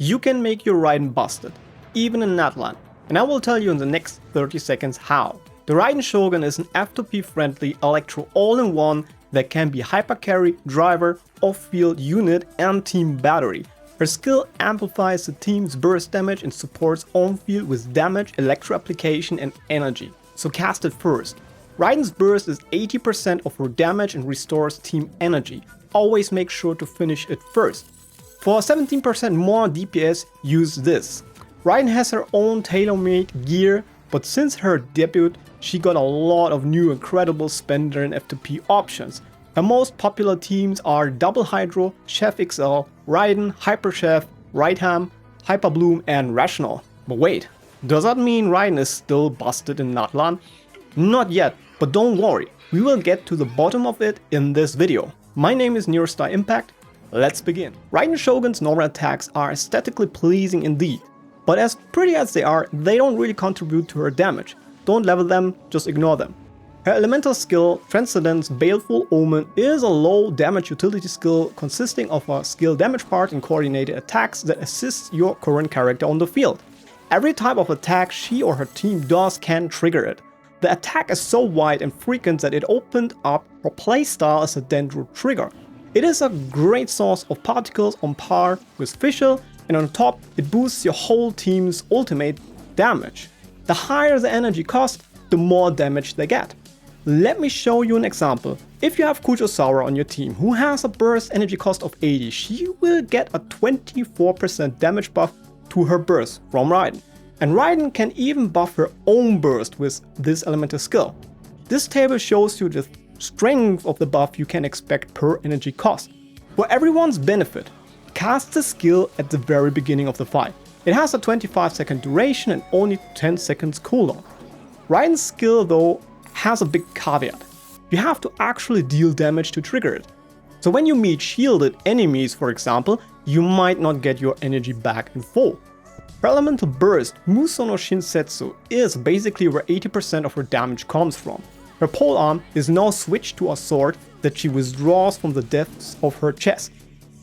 you can make your Raiden busted, even in Natlan, and I will tell you in the next 30 seconds how. The Raiden Shogun is an F2P friendly Electro all-in-one that can be hypercarry, driver, off-field unit and team battery. Her skill amplifies the team's burst damage and supports on-field with damage, electro application and energy. So cast it first. Raiden's burst is 80% of her damage and restores team energy. Always make sure to finish it first. For 17% more DPS, use this. Raiden has her own tailor-made gear, but since her debut, she got a lot of new incredible spender and F2P options. Her most popular teams are Double Hydro, Chef XL, Raiden, Hyper Chef, Raidham, Hyper Bloom and Rational. But wait, does that mean Raiden is still busted in Natlan? Not yet, but don't worry, we will get to the bottom of it in this video. My name is Nearstar Impact, let's begin. Raiden Shogun's normal attacks are aesthetically pleasing indeed, but as pretty as they are, they don't really contribute to her damage. Don't level them, just ignore them. Her elemental skill, Transcendence Baleful Omen, is a low damage utility skill consisting of a skill damage part and coordinated attacks that assists your current character on the field. Every type of attack she or her team does can trigger it. The attack is so wide and frequent that it opened up her playstyle as a Dendro trigger. It is a great source of particles on par with Fischl, and on top it boosts your whole team's ultimate damage. The higher the energy cost, the more damage they get. Let me show you an example. If you have Kujosawa on your team who has a burst energy cost of 80, she will get a 24% damage buff to her burst from Raiden. And Raiden can even buff her own burst with this elemental skill. This table shows you the strength of the buff you can expect per energy cost. For everyone's benefit, cast the skill at the very beginning of the fight. It has a 25-second duration and only 10 seconds cooldown. Raiden's skill though has a big caveat. You have to actually deal damage to trigger it. So when you meet shielded enemies, for example, you might not get your energy back in full. Her elemental burst, Muso no Shinsetsu, is basically where 80% of her damage comes from. Her polearm is now switched to a sword that she withdraws from the depths of her chest.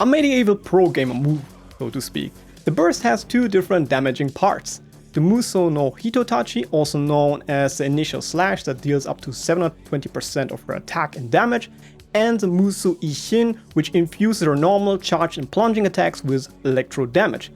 A medieval pro gamer move, so to speak. The burst has two different damaging parts. The Muso no Hitotachi, also known as the initial slash that deals up to 720% of her attack and damage, and the Muso Ishin, which infuses her normal charge and plunging attacks with electro damage.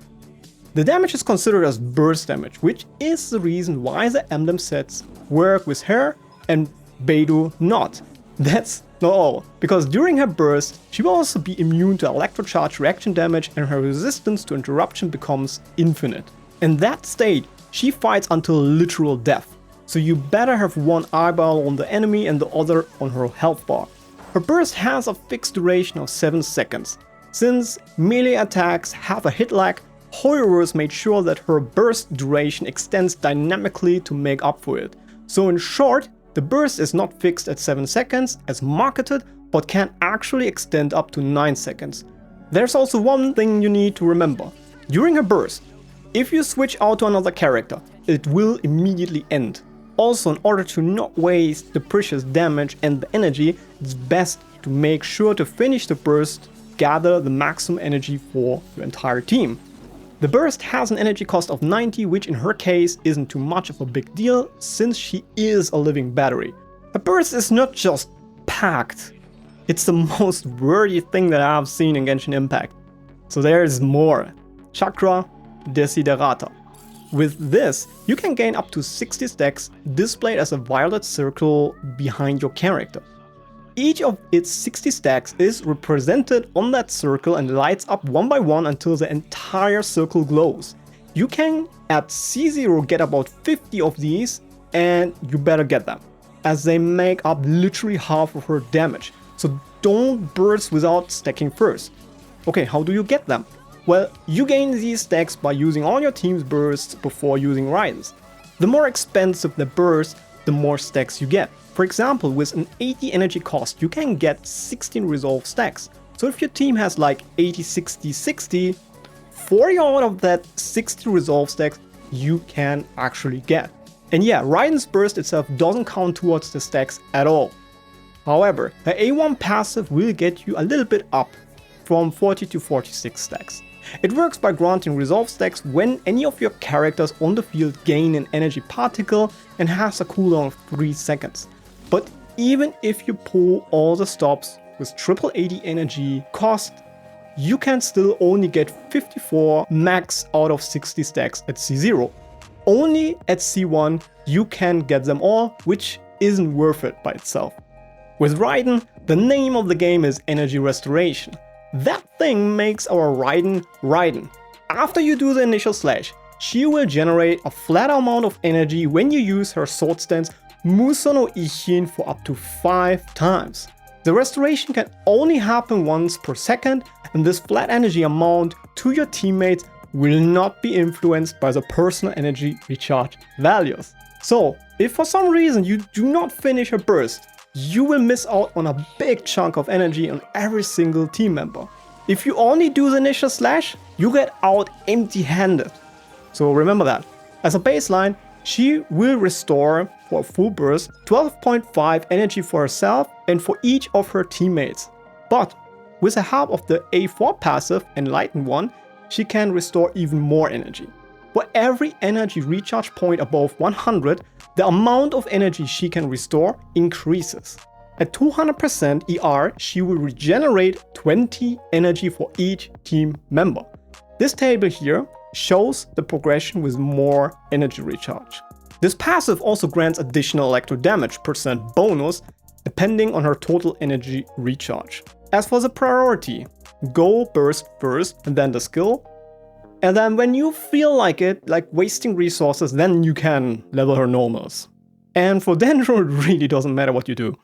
The damage is considered as burst damage, which is the reason why the emblem sets work with her and Beidou not. That's not all, because during her burst, she will also be immune to electrocharge reaction damage and her resistance to interruption becomes infinite. In that state, she fights until literal death, so you better have one eyeball on the enemy and the other on her health bar. Her burst has a fixed duration of 7 seconds. Since melee attacks have a hit lag, Hoyoverse made sure that her burst duration extends dynamically to make up for it. So in short, the burst is not fixed at 7 seconds as marketed, but can actually extend up to 9 seconds. There's also one thing you need to remember. During her burst, if you switch out to another character, it will immediately end. Also, in order to not waste the precious damage and the energy, it's best to make sure to finish the burst, gather the maximum energy for your entire team. The burst has an energy cost of 90, which in her case isn't too much of a big deal since she is a living battery. Her burst is not just packed, it's the most wordy thing that I've seen in Genshin Impact. So there's more. Chakra Desiderata. With this, you can gain up to 60 stacks displayed as a violet circle behind your character. Each of its 60 stacks is represented on that circle and lights up one by one until the entire circle glows. You can at C0 get about 50 of these, and you better get them, as they make up literally half of her damage. So don't burst without stacking first. Okay, how do you get them? Well, you gain these stacks by using all your team's bursts before using Raiden's. The more expensive the burst, the more stacks you get. For example, with an 80 energy cost, you can get 16 resolve stacks. So if your team has like 80, 60, 60, 40 out of that 60 resolve stacks you can actually get. And yeah, Raiden's burst itself doesn't count towards the stacks at all. However, the A1 passive will get you a little bit up from 40 to 46 stacks. It works by granting resolve stacks when any of your characters on the field gain an energy particle and has a cooldown of 3 seconds. But even if you pull all the stops with triple 80 energy cost, you can still only get 54 max out of 60 stacks at C0. Only at C1 you can get them all, which isn't worth it by itself. With Raiden, the name of the game is energy restoration. That thing makes our Raiden Raiden. After you do the initial slash, she will generate a flat amount of energy when you use her sword stance Muso no Ichin for up to 5 times. The restoration can only happen once per second, and this flat energy amount to your teammates will not be influenced by the personal energy recharge values. So, if for some reason you do not finish a burst, you will miss out on a big chunk of energy on every single team member. If you only do the initial slash, you get out empty-handed. So remember that. As a baseline, she will restore for a full burst 12.5 energy for herself and for each of her teammates. But with the help of the A4 passive, Enlightened one, she can restore even more energy. For every energy recharge point above 100, the amount of energy she can restore increases. At 200% ER, she will regenerate 20 energy for each team member. This table here shows the progression with more energy recharge. This passive also grants additional electro damage % bonus depending on her total energy recharge. As for the priority, go burst first and then the skill. And then when you feel like it, like wasting resources, then you can level her normals. And for Dendro, it really doesn't matter what you do.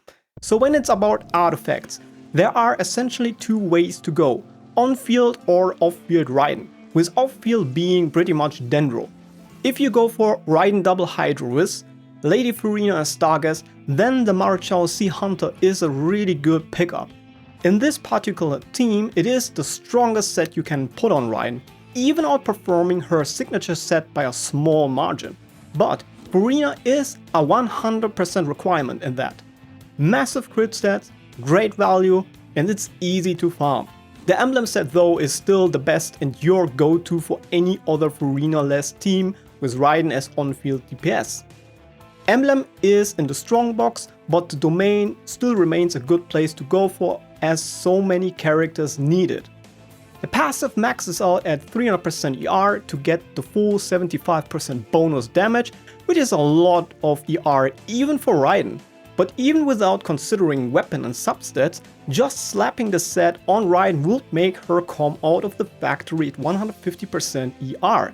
So when it's about artifacts, there are essentially 2 ways to go, on-field or off-field Raiden, with off-field being pretty much Dendro. If you go for Raiden double Hydro with Lady Furina as Stargast, then the Marichal Sea Hunter is a really good pickup. In this particular team, it is the strongest set you can put on Raiden, even outperforming her signature set by a small margin. But Furina is a 100% requirement in that. Massive crit stats, great value, and it's easy to farm. The emblem set though is still the best and your go-to for any other Furina-less team with Raiden as on-field DPS. Emblem is in the strong box, but the domain still remains a good place to go for as so many characters need it. The passive maxes out at 300% ER to get the full 75% bonus damage, which is a lot of ER even for Raiden. But even without considering weapon and substats, just slapping the set on Raiden will make her come out of the factory at 150% ER.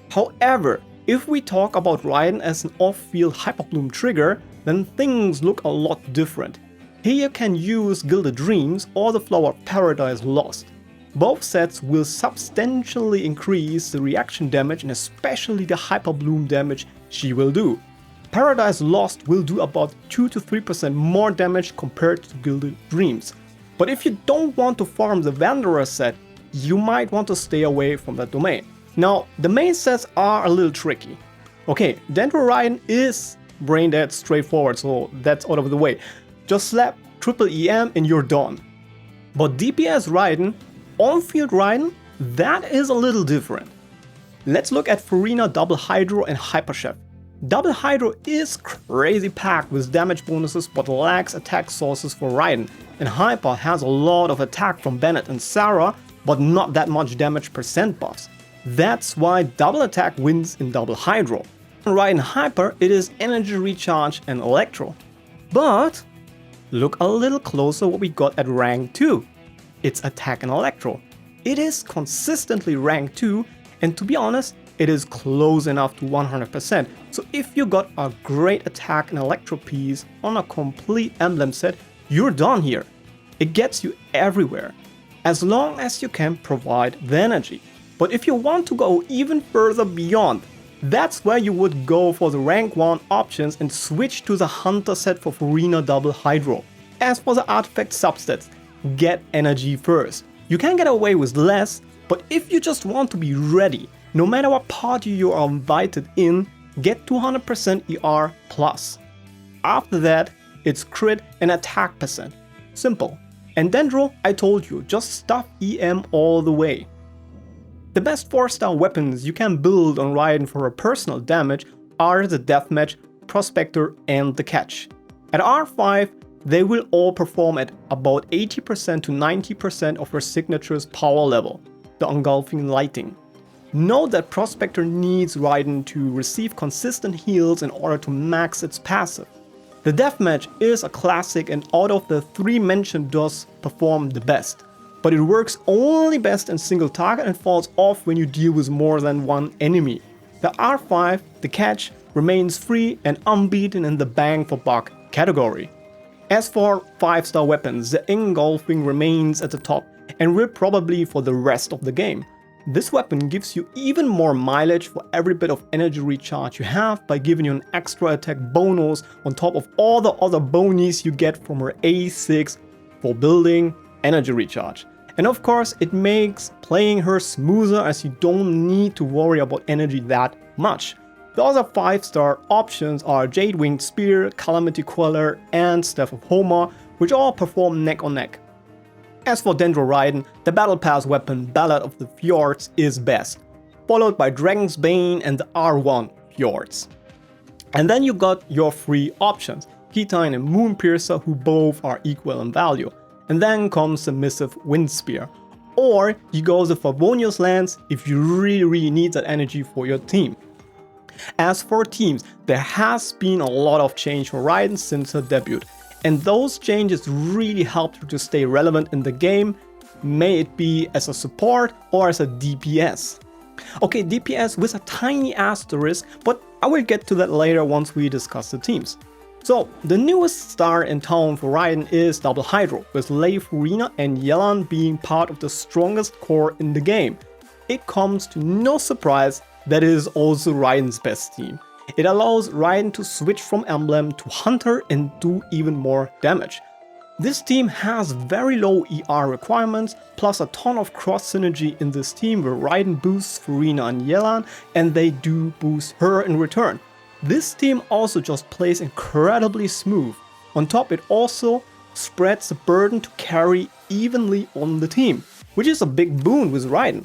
However, if we talk about Raiden as an off-field Hyperbloom trigger, then things look a lot different. Here you can use Gilded Dreams or the Flower of Paradise Lost. Both sets will substantially increase the reaction damage and especially the Hyperbloom damage she will do. Paradise Lost will do about 2 to 3% more damage compared to Gilded Dreams. But if you don't want to farm the Wanderer set, you might want to stay away from that domain. Now, the main sets are a little tricky. Okay, Dendro Raiden is brain dead straightforward, so that's out of the way. Just slap triple EM and you're done. But DPS Raiden, on-field Raiden, that is a little different. Let's look at Furina Double Hydro and Hyper Chef. Double Hydro is crazy packed with damage bonuses but lacks attack sources for Raiden, and Hyper has a lot of attack from Bennett and Sarah but not that much damage % buffs. That's why double attack wins in Double Hydro. In Raiden Hyper it is energy recharge and Electro. But look a little closer what we got at rank 2. It's attack and Electro. It is consistently rank 2 and to be honest, it is close enough to 100%. So if you got a great attack and Electro piece on a complete emblem set, you're done here. It gets you everywhere, as long as you can provide the energy. But if you want to go even further beyond, that's where you would go for the rank 1 options and switch to the Hunter set for Furina Double Hydro. As for the artifact substats, get energy first. You can get away with less, but if you just want to be ready, no matter what party you are invited in, get 200% ER plus. After that, it's crit and attack %. Simple. And Dendro, I told you, just stuff EM all the way. The best 4-star weapons you can build on Raiden for a personal damage are the Deathmatch, Prospector and the Catch. At R5, they will all perform at about 80% to 90% of their signature's power level, the Engulfing Lighting. Note that Prospector needs Raiden to receive consistent heals in order to max its passive. The Deathmatch is a classic and out of the 3 mentioned does perform the best, but it works only best in single target and falls off when you deal with more than one enemy. The R5, the Catch, remains free and unbeaten in the bang for buck category. As for 5-star weapons, the Engulfing remains at the top and will probably for the rest of the game. This weapon gives you even more mileage for every bit of energy recharge you have by giving you an extra attack bonus on top of all the other bonies you get from her A6 for building energy recharge. And of course it makes playing her smoother as you don't need to worry about energy that much. The other 5-star options are Jade Winged Spear, Calamity Queller and Staff of Homer, which all perform neck on neck. As for Dendro Raiden, the Battle Pass weapon Ballad of the Fjords is best, followed by Dragon's Bane and the R1 Fjords. And then you got your 3 options, Ketine and Moonpiercer, who both are equal in value. And then comes the Missive Wind Spear. Or you go the Favonius Lance if you really need that energy for your team. As for teams, there has been a lot of change for Raiden since her debut, and those changes really helped her to stay relevant in the game, may it be as a support or as a DPS. Okay, DPS with a tiny asterisk, but I will get to that later once we discuss the teams. So, the newest star in town for Raiden is Double Hydro, with Lei Furina and Yelan being part of the strongest core in the game. It comes to no surprise that it is also Raiden's best team. It allows Raiden to switch from Emblem to Hunter and do even more damage. This team has very low ER requirements, plus a ton of cross synergy in this team where Raiden boosts Furina and Yelan and they do boost her in return. This team also just plays incredibly smooth. On top, it also spreads the burden to carry evenly on the team, which is a big boon with Raiden.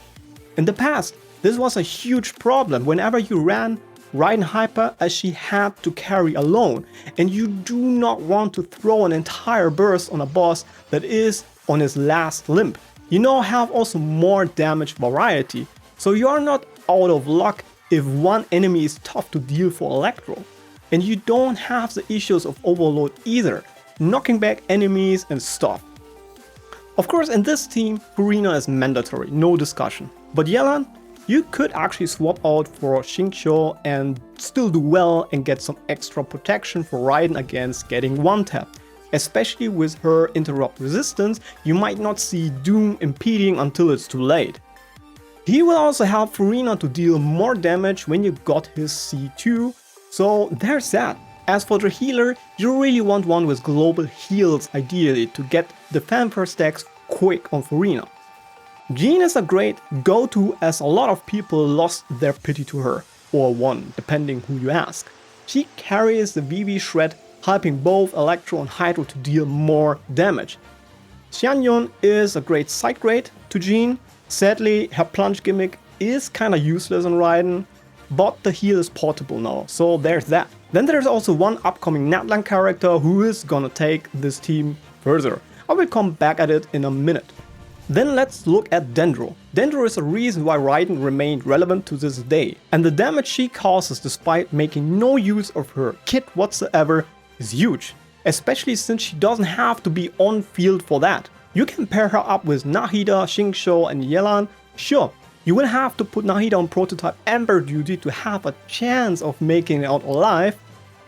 In the past, this was a huge problem whenever you ran Raiden Hyper, as she had to carry alone, and you do not want to throw an entire burst on a boss that is on his last limb. You now have also more damage variety, so you are not out of luck if one enemy is tough to deal for Electro. And you don't have the issues of overload either, knocking back enemies and stuff. Of course, in this team, Furina is mandatory, no discussion. But Yelan, you could actually swap out for Xingqiu and still do well and get some extra protection for Raiden against getting one-tapped. Especially with her interrupt resistance, you might not see Doom impeding until it's too late. He will also help Furina to deal more damage when you got his C2, so there's that. As for the healer, you really want one with global heals ideally to get the fanfare stacks quick on Furina. Jean is a great go-to as a lot of people lost their pity to her, or one, depending who you ask. She carries the VV Shred, helping both Electro and Hydro to deal more damage. Xianyun is a great side grade to Jean. Sadly, her plunge gimmick is kinda useless on Raiden, but the heal is portable now, so there's that. Then there's also one upcoming Natlan character who is gonna take this team further. I will come back at it in a minute. Then let's look at Dendro. Dendro is a reason why Raiden remained relevant to this day, and the damage she causes despite making no use of her kit whatsoever is huge, especially since she doesn't have to be on field for that. You can pair her up with Nahida, Xingqiu and Yelan. Sure, you will have to put Nahida on prototype Amber duty to have a chance of making it out alive,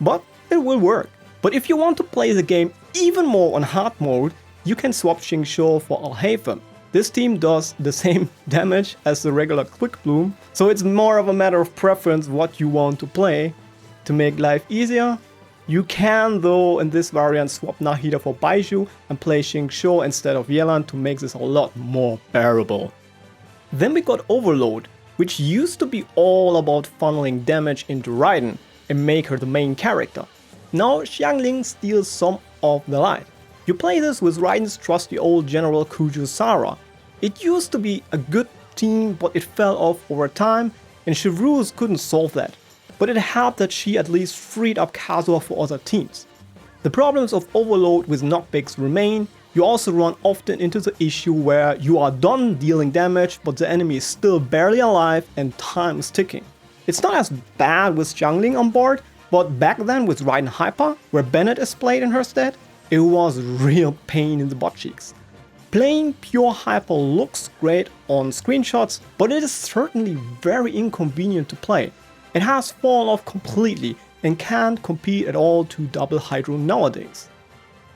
but it will work. But if you want to play the game even more on hard mode, you can swap Xingqiu for Alhaven. This team does the same damage as the regular Quick Bloom, so it's more of a matter of preference what you want to play. To make life easier, you can though in this variant swap Nahida for Baiju and play Xingqiu instead of Yelan to make this a lot more bearable. Then we got Overload, which used to be all about funneling damage into Raiden and make her the main character. Now Xiangling steals some of the light. You play this with Raiden's trusty old General Kuju Sara. It used to be a good team, but it fell off over time, and Chevreuse couldn't solve that. But it helped that she at least freed up Kazuha for other teams. The problems of overload with knockbacks remain. You also run often into the issue where you are done dealing damage, but the enemy is still barely alive and time is ticking. It's not as bad with jungling on board, but back then with Raiden Hyper, where Bennett is played in her stead, it was real pain in the butt cheeks. Playing pure Hyper looks great on screenshots, but it is certainly very inconvenient to play. It has fallen off completely and can't compete at all to double Hydro nowadays.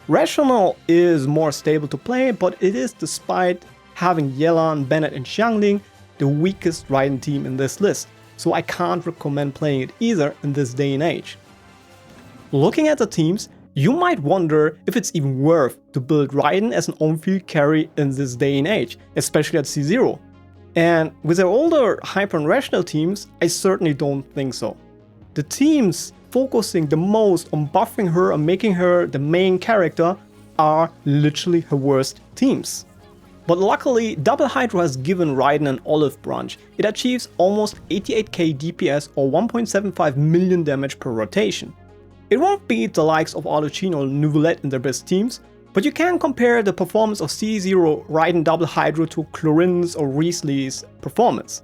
Rational is more stable to play, but it is, despite having Yelan, Bennett and Xiangling, the weakest Raiden team in this list, so I can't recommend playing it either in this day and age. Looking at the teams, you might wonder if it's even worth to build Raiden as an on-field carry in this day and age, especially at C0. And with their older Hyper and Rational teams, I certainly don't think so. The teams focusing the most on buffing her and making her the main character are literally her worst teams. But luckily, Double Hydro has given Raiden an olive branch. It achieves almost 88k DPS or 1.75 million damage per rotation. It won't beat the likes of Arlecchino or Neuvillette in their best teams, but you can compare the performance of C0 Raiden Double Hydro to Clorin's or Riesle's performance.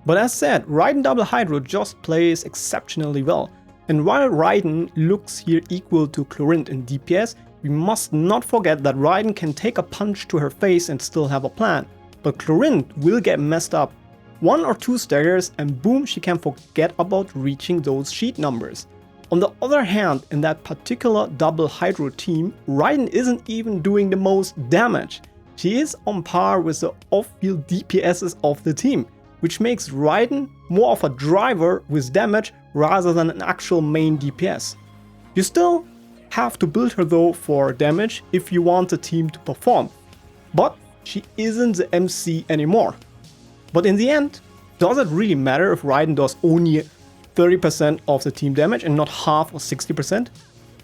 But as said, Raiden Double Hydro just plays exceptionally well, and while Raiden looks here equal to Clorin in DPS, we must not forget that Raiden can take a punch to her face and still have a plan, but Clorin will get messed up. 1 or 2 staggers and boom, she can forget about reaching those sheet numbers. On the other hand, in that particular Double Hydro team, Raiden isn't even doing the most damage. She is on par with the off-field DPSs of the team, which makes Raiden more of a driver with damage rather than an actual main DPS. You still have to build her though for damage if you want the team to perform, but she isn't the MC anymore. But in the end, does it really matter if Raiden does only 30% of the team damage and not half or 60%?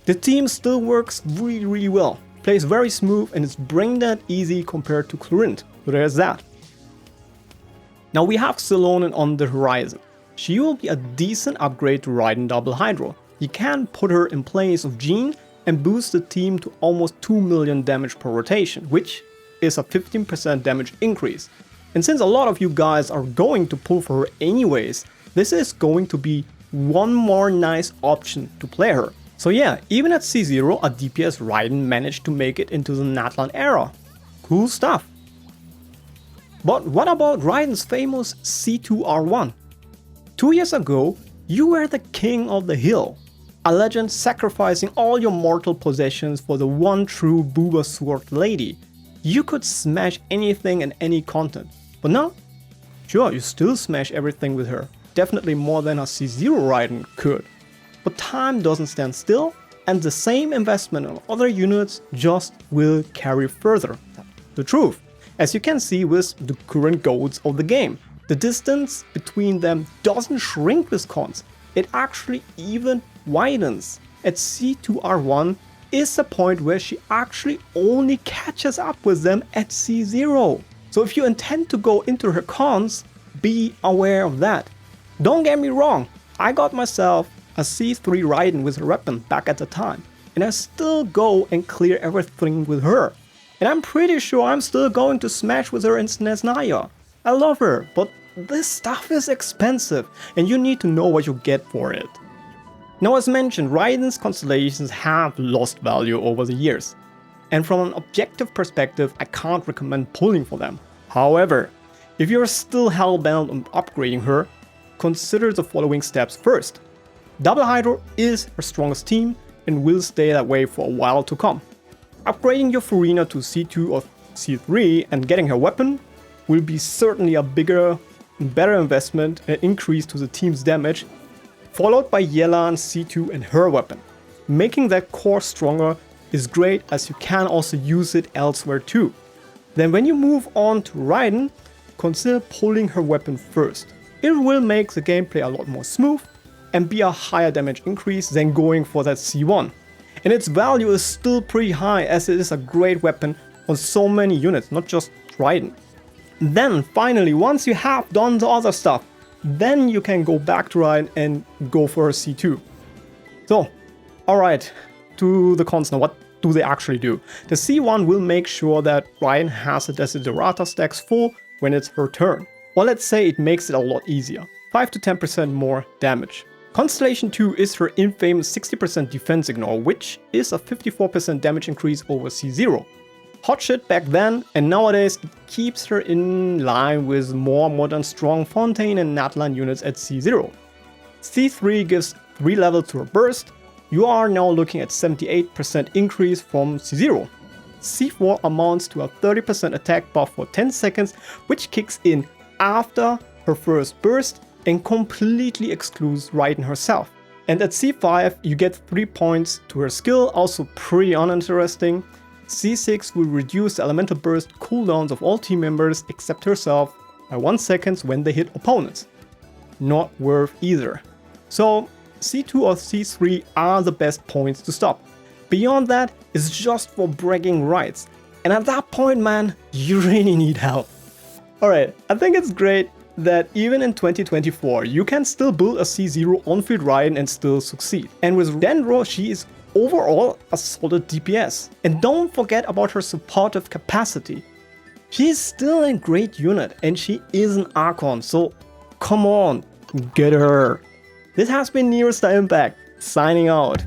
The team still works really well, plays very smooth and is brain dead easy compared to Clorin, so there's that. Now we have Xilonen on the horizon. She will be a decent upgrade to Raiden Double Hydro. You can put her in place of Jean and boost the team to almost 2 million damage per rotation, which is a 15% damage increase. And since a lot of you guys are going to pull for her anyways, this is going to be one more nice option to play her. So yeah, even at C0, a DPS Raiden managed to make it into the Natlan era. Cool stuff. But what about Raiden's famous C2R1? 2 years ago, you were the king of the hill, a legend sacrificing all your mortal possessions for the one true Booba Sword lady. You could smash anything and any content, but now, sure, you still smash everything with her. Definitely more than a C0 Raiden could. But time doesn't stand still, and the same investment on other units just will carry further. That's the truth, as you can see with the current goats of the game. The distance between them doesn't shrink with cons, it actually even widens. At C2R1 is the point where she actually only catches up with them at C0. So if you intend to go into her cons, be aware of that. Don't get me wrong, I got myself a C3 Raiden with her weapon back at the time, and I still go and clear everything with her. And I'm pretty sure I'm still going to smash with her in SNES Naya. I love her, but this stuff is expensive, and you need to know what you get for it. Now, as mentioned, Raiden's constellations have lost value over the years, and from an objective perspective, I can't recommend pulling for them. However, if you're still hellbound on upgrading her, consider the following steps first. Double Hydro is her strongest team and will stay that way for a while to come. Upgrading your Furina to C2 or C3 and getting her weapon will be certainly a bigger and better investment and increase to the team's damage, followed by Yelan C2 and her weapon. Making that core stronger is great, as you can also use it elsewhere too. Then when you move on to Raiden, consider pulling her weapon first. It will make the gameplay a lot more smooth and be a higher damage increase than going for that C1. And its value is still pretty high, as it is a great weapon on so many units, not just Raiden. Then finally, once you have done the other stuff, then you can go back to Raiden and go for a C2. So, alright, to the cons now, what do they actually do? The C1 will make sure that Raiden has the Desiderata stacks full when it's her turn. Well, let's say it makes it a lot easier. 5 to 10% more damage. Constellation 2 is her infamous 60% defense ignore, which is a 54% damage increase over C0. Hot shit back then, and nowadays it keeps her in line with more modern strong Fontaine and Natlan units at C0. C3 gives 3 levels to her burst. You are now looking at 78% increase from C0. C4 amounts to a 30% attack buff for 10 seconds, which kicks in after her first burst and completely excludes Raiden herself. And at C5 you get 3 points to her skill, also pretty uninteresting. C6 will reduce the elemental burst cooldowns of all team members except herself by 1 second when they hit opponents. Not worth either. So C2 or C3 are the best points to stop. Beyond that is just for bragging rights. And at that point, man, you really need help. Alright, I think it's great that even in 2024 you can still build a C0 on-field Raiden and still succeed. And with Dendro, she is overall a solid DPS. And don't forget about her supportive capacity. She is still a great unit and she is an Archon, so come on, get her. This has been Nearest Impact, signing out.